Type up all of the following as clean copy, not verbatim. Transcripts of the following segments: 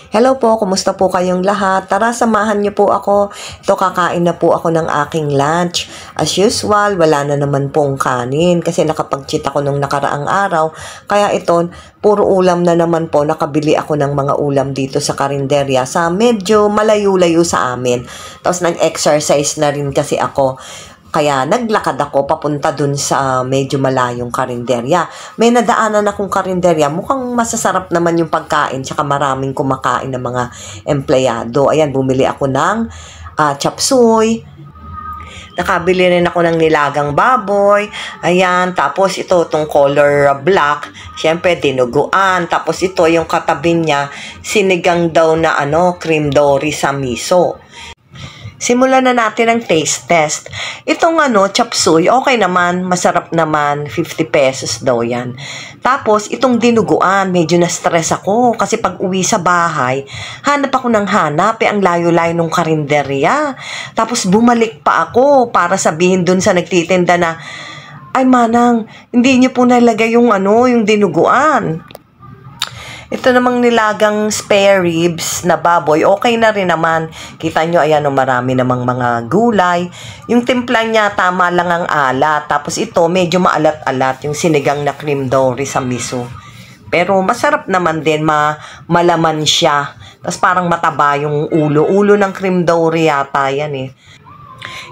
Hello po, kumusta po kayong lahat? Tara, samahan niyo po ako. Ito, kakain na po ako ng aking lunch. As usual, wala na naman pong kanin kasi nakapag-cheat ako nung nakaraang araw. Kaya ito, puro ulam na naman po. Nakabili ako ng mga ulam dito sa karinderya sa medyo malayo-layo sa amin. Tapos nag-exercise na rin kasi ako. Kaya naglakad ako papunta dun sa medyo malayong karinderya. May nadaanan akong karinderya. Mukhang masasarap naman yung pagkain. Tsaka maraming kumakain ng mga empleyado. Ayan, bumili ako ng chop suey. Nakabili rin ako ng nilagang baboy. Ayan, tapos ito, itong color black. Siyempre, dinuguan. Tapos ito, yung katabi niya, sinigang daw na cream dory sa miso. Simulan na natin ang taste test. Itong chop suey, okay naman, masarap naman, 50 pesos daw yan. Tapos, itong dinuguan, medyo na-stress ako kasi pag uwi sa bahay, hanap ako ng hanap, ang layo-layo ng karinderya. Tapos, bumalik pa ako para sabihin dun sa nagtitinda na, ay manang, hindi niyo po nalagay yung yung dinuguan. Ito namang nilagang spare ribs na baboy, okay na rin naman. Kita nyo, ayan marami namang mga gulay. Yung timpla niya, tama lang ang alat. Tapos ito, medyo maalat-alat, yung sinigang na cream dory sa miso. Pero masarap naman din, malaman siya. Tapos parang mataba yung ulo. Ulo ng cream dory yata yan eh.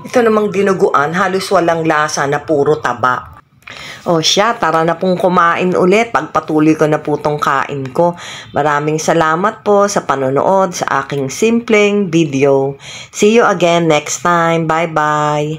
Ito namang dinuguan, halos walang lasa na puro taba. O siya, tara na pong kumain ulit. Pagpatuloy ko na po tong kain ko. Maraming salamat po sa panonood sa aking simpleng video. See you again next time. Bye-bye!